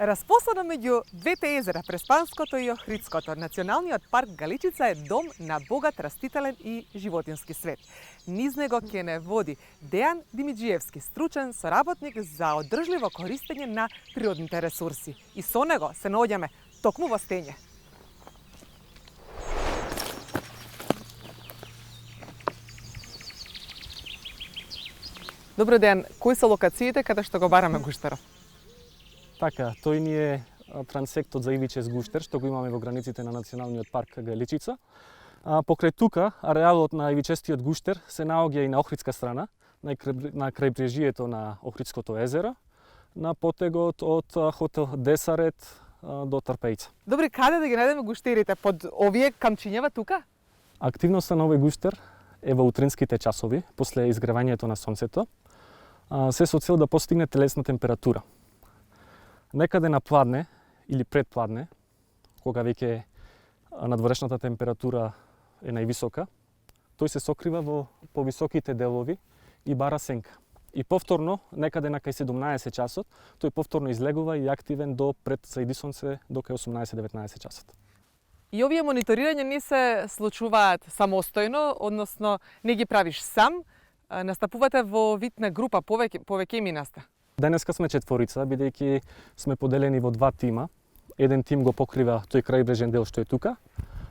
Распосадено меѓу двете езера, Преспанското и Охридското, Националниот парк Галичица е дом на богат растителен и животински свет. Низ него ќе не води Дејан Димиджиевски, стручен соработник за одржливо користење на природните ресурси. И со него се наоѓаме токму во Стење. Добро ден, кои се локациите каде што го бараме гуштерот? Така, тој ни е трансектот за ивичест гуштер, што го имаме во границите на Националниот парк Галичица. Покрај тука, ареалот на ивичестиот гуштер се наоѓа и на Охридска страна, на крајбрежието на Охридското езеро, на потегот од хотел Десарет до Трпејца. Добре, каде да ги најдеме гуштерите? Под овие камчињева тука? Активноста на овој гуштер е во утринските часови, после изгревањето на сонцето, се со цел да постигне телесна температура. Некаде на пладне или предпладне, кога веќе надворешната температура е највисока, тој се сокрива во повисоките делови и бара сенка. И повторно, некаде на кај 17 часот, тој повторно излегува и активен до пред зајди сонце до кај 18-19 часот. И овие мониторирања не се случуваат самостојно, односно не ги правиш сам, настапувате во вид на група, повеќе иминаста. Денеска сме четворица, бидејќи сме поделени во два тима. Еден тим го покрива тој крајбрежен дел што е тука,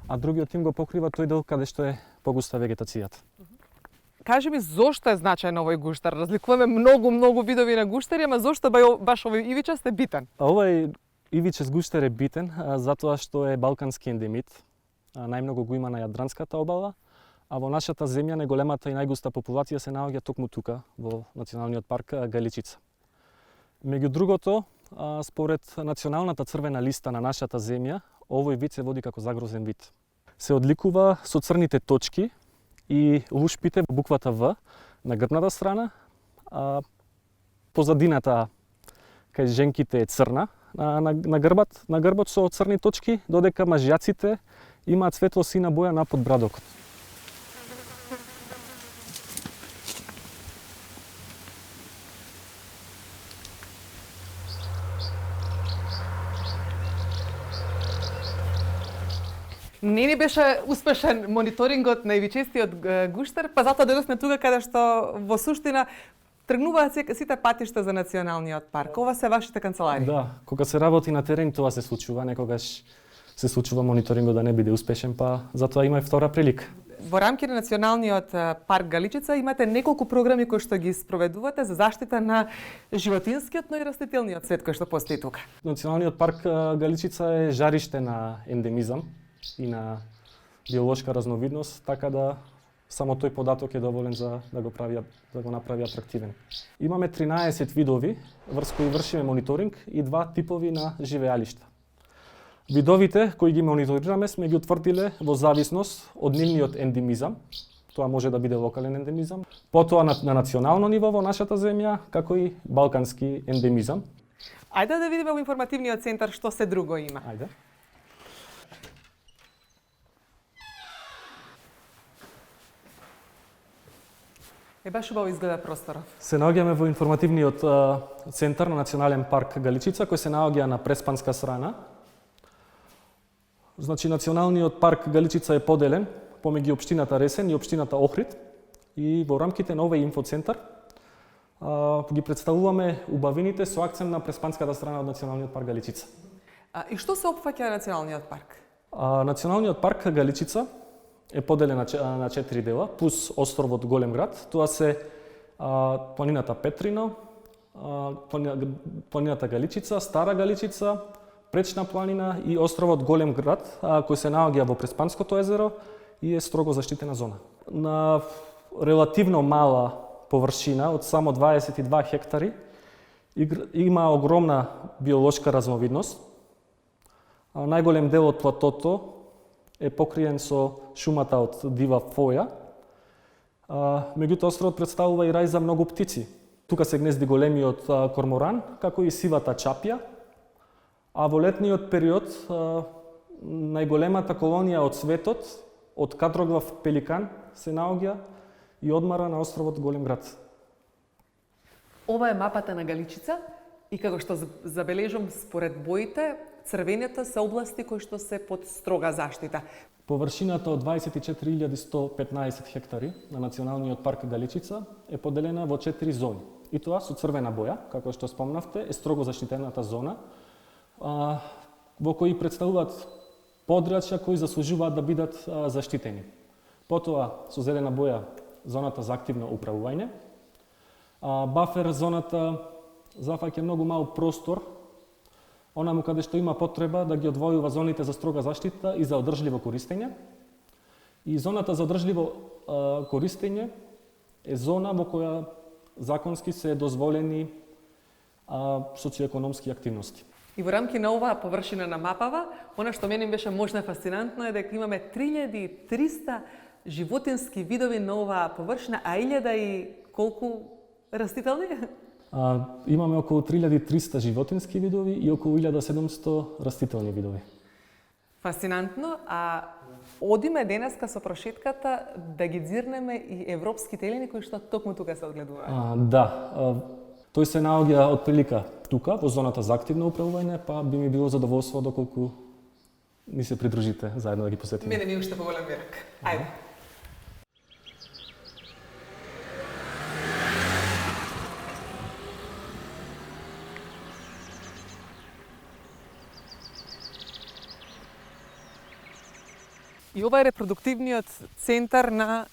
а другиот тим го покрива тој дел каде што е погуста вегетацијата. Кажи ми, зошто е значаен овој гуштер? Разликуваме многу видови на гуштери, ама зошто баш овој ивичест е битен? Овој ивичест гуштер е битен затоа што е балкански ендемит. Најмногу го има на Јадранската обала, а во нашата земја најголемата и најгуста популација се наоѓа токму тука во Националниот парк Галичица. Меѓу другото, според Националната црвена листа на нашата земја, овој вид се води како загрозен вид. Се одликува со црните точки и лушпите во буквата В на грбната страна, а позадината кај женките е црна на грбот со црни точки, додека мажјаците имаат светло-сина боја на подбрадокот. Не ни беше успешен мониторингот на ивичестиот гуштер, па затоа дојдовме тука каде што во суштина тргнуваат сите патишта за Националниот парк. Ова се вашите канцелари. Да, кога се работи на терен тоа се случува, некогаш се случува мониторингот да не биде успешен, па затоа има и втора прилика. Во рамки на Националниот парк Галичица имате неколку програми кои што ги спроведувате за заштита на животинскиот, но и растителниот свет кој што постои тука. Националниот парк Галичица е жариште на ендемизам и на биолошка разновидност, така да само тој податок е доволен за да го направи атрактивен. Имаме 13 видови врз кои вршиме мониторинг и два типови на живеалишта. Видовите кои ги мониторираме сме ги утврдиле во зависност од нивниот ендемизам. Тоа може да биде локален ендемизам, потоа на национално ниво во нашата земја, како и балкански ендемизам. Ајде да видиме во информативниот центар што се друго има. Ајде. Баш убаво изгледа просторот. Се наоѓаме во информативниот центар на Национален парк Галичица, кој се наоѓа на преспанска страна. Значи, Националниот парк Галичица е поделен помеѓу општината Ресен и општината Охрид. И во рамките на овој инфоцентар ги представуваме убавините со акцент на преспанската страна од Националниот парк Галичица. И што се опфаќа Националниот парк? Националниот парк Галичица е поделен на 4 дела, плюс островот Голем град. Тоа се планината Петрино, планината Галичица, Стара Галичица, Пречна планина и островот Голем град, кој се наоѓа во Преспанското езеро и е строго заштитена зона. На релативно мала површина од само 22 хектари има огромна биолошка разновидност. Најголем дел од платото е покриен со шумата од дива фоја. Меѓутоа островот представува и рај за многу птици. Тука се гнезди големиот корморан, како и сивата чапја, а во летниот период најголемата колонија од светот, од кадроглав пеликан, се наоѓа и одмара на островот Голем град. Ова е мапата на Галичица И како што забележам, според боите, црвените се области кои што се под строга заштита. Површината од 24.115 хектари на Националниот парк Галичица е поделена во 4 зони. И тоа со црвена боја, како што спомнавте, е строго заштитената зона, во кои представуваат подрачја кои заслужуваат да бидат заштитени. Потоа со зелена боја зоната за активно управување. Бафер зоната зафаќа многу мал простор, онаму каде што има потреба да ги одвојува зоните за строга заштита и за одржливо користење. И зоната за одржливо користење е зона во која законски се дозволени социоекономски активности. И во рамки на оваа површина на мапава, она што мене беше можна фасцинантно е дека имаме 3300 животински видови на оваа површина, а 1000 и колку растителни? Имаме околу 3300 животински видови и околу 1700 растителни видови. Фасцинантно, а одиме денеска со прошетката да ги дзирнеме и европските елени кои што токму тука се одгледуваат. Да, тој се наоѓа од прилика тука, во зоната за активно управување, па би ми било задоволство доколку ни се придружите заедно да ги посетиме. Мене ми уште поголем мерак. Ајде. И ова е репродуктивниот центар на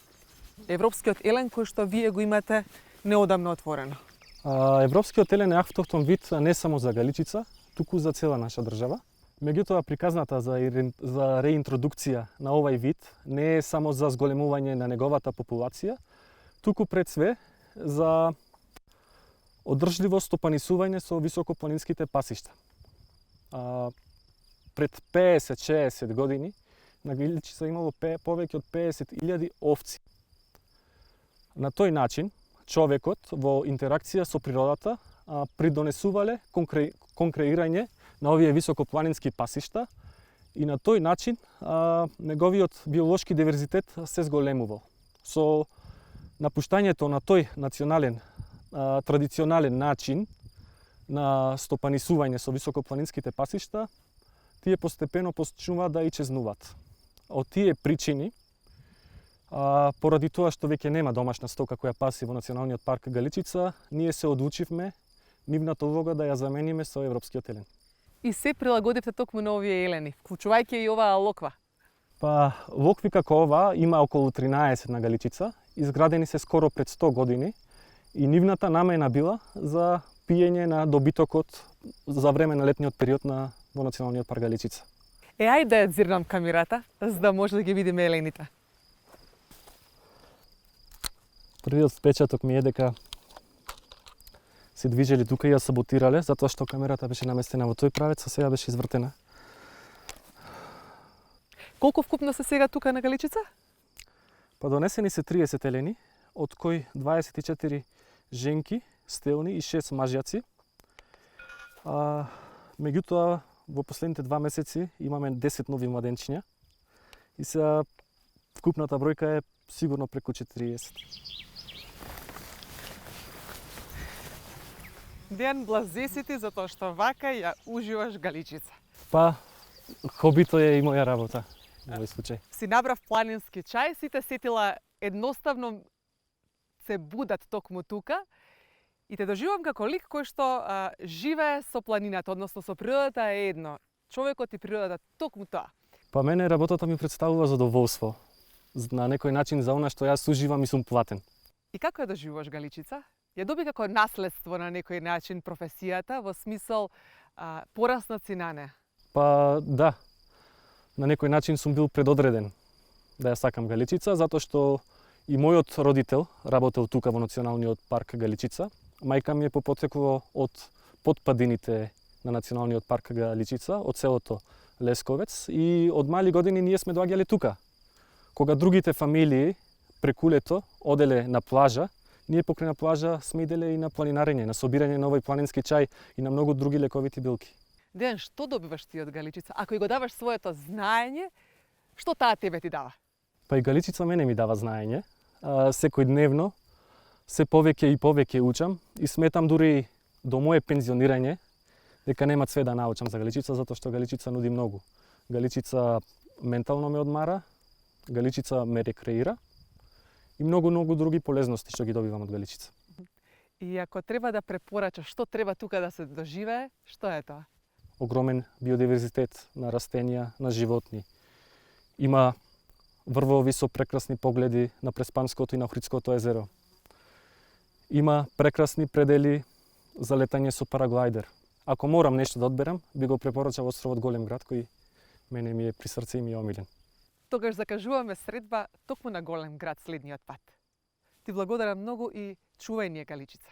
европскиот елен кој што вие го имате неодамно отворено. Европскиот елен е автохтон вид не само за Галичица, туку за цела наша држава. Меѓутоа, приказната за реинтродукција на овај вид не е само за зголемување на неговата популација, туку пред све за одржливо стопанисување со високопланинските пасишта. Пред 50-60 години на Галичица имало повеќе од 50.000 овци. На тој начин, човекот во интеракција со природата придонесувале кон креирање на овие високопланински пасишта и на тој начин неговиот биолошки диверзитет се зголемувал. Со напуштањето на тој национален, традиционален начин на стопанисување со високопланинските пасишта, тие постепено почнуваат да исчезнуваат. Од тие причини, поради тоа што веќе нема домашна стока која паси во Националниот парк Галичица, ние се одлучивме нивната улога да ја замениме со европскиот елен. И се прилагодивте токму на овие елени, вклучувајќи и оваа локва? Локви како ова има околу 13 на Галичица, изградени се скоро пред 100 години и нивната намена била за пиење на добитокот за време на летниот период во Националниот парк Галичица. Ајде да ја дзирнам камерата, за да може да ги видиме елените. Првиот впечаток ми е дека се движеле тука и ја саботирале, затоа што камерата беше наместена во тој правец, а сега беше извртена. Колку вкупно се сега тука на Галичица? Донесени се 30 елени, од кои 24 женки, стелни и 6 мажјаци. Меѓутоа, во последните 2 месеци имаме 10 нови младенчиња и сега вкупната бројка е сигурно преку 40. Дејан, блазеси ти за тоа што вака ја уживаш Галичица. Хобито е и моја работа во овој случај. Си набрав планински чај, сите сетила едноставно се будат токму тука и те доживам како лик кој што живее со планината, односно со природата е едно. Човекот и природата токму тоа. Мене работата ми представува задоволство. На некој начин за она што јас уживам и сум платен. И како ја доживуваш Галичица? Ја доби како наследство на некој начин професијата, во смисол порасна си на неа? Да. На некој начин сум бил предодреден да ја сакам Галичица, затоа што и мојот родител работел тука во Националниот парк Галичица. Мајка ми е по потекло од потпадините на Националниот парк Галичица, од селото Лесковец, и од мали години ние сме доаѓале тука. Кога другите фамилии преку лето оделе на плажа, ние покрај на плажа сме иделе и на планинарење, на собирање на овој планински чај и на многу други лековити билки. Дејан, што добиваш ти од Галичица? Ако и го даваш своето знаење, што таа тебе ти дава? И Галичица мене ми дава знаење. Секојдневно се повеќе и повеќе учам и сметам дури до мое пензионирање дека нема све да научам за Галичица, затоа што Галичица нуди многу. Галичица ментално ме одмара, Галичица ме рекреира и многу други полезности што ги добивам од Галичица. И ако треба да препорачаш што треба тука да се доживее, што е тоа? Огромен биодиверзитет на растенија, на животни. Има врвови со прекрасни погледи на Преспанското и на Охридското езеро. Има прекрасни предели за летање со параглајдер. Ако морам нешто да одберам, би го препорачал островот Голем град, кој мене ми е при срце и ми е омилен. Тогаш закажуваме средба токму на Голем град следниот пат. Ти благодарам многу и чувај ни е Галичица.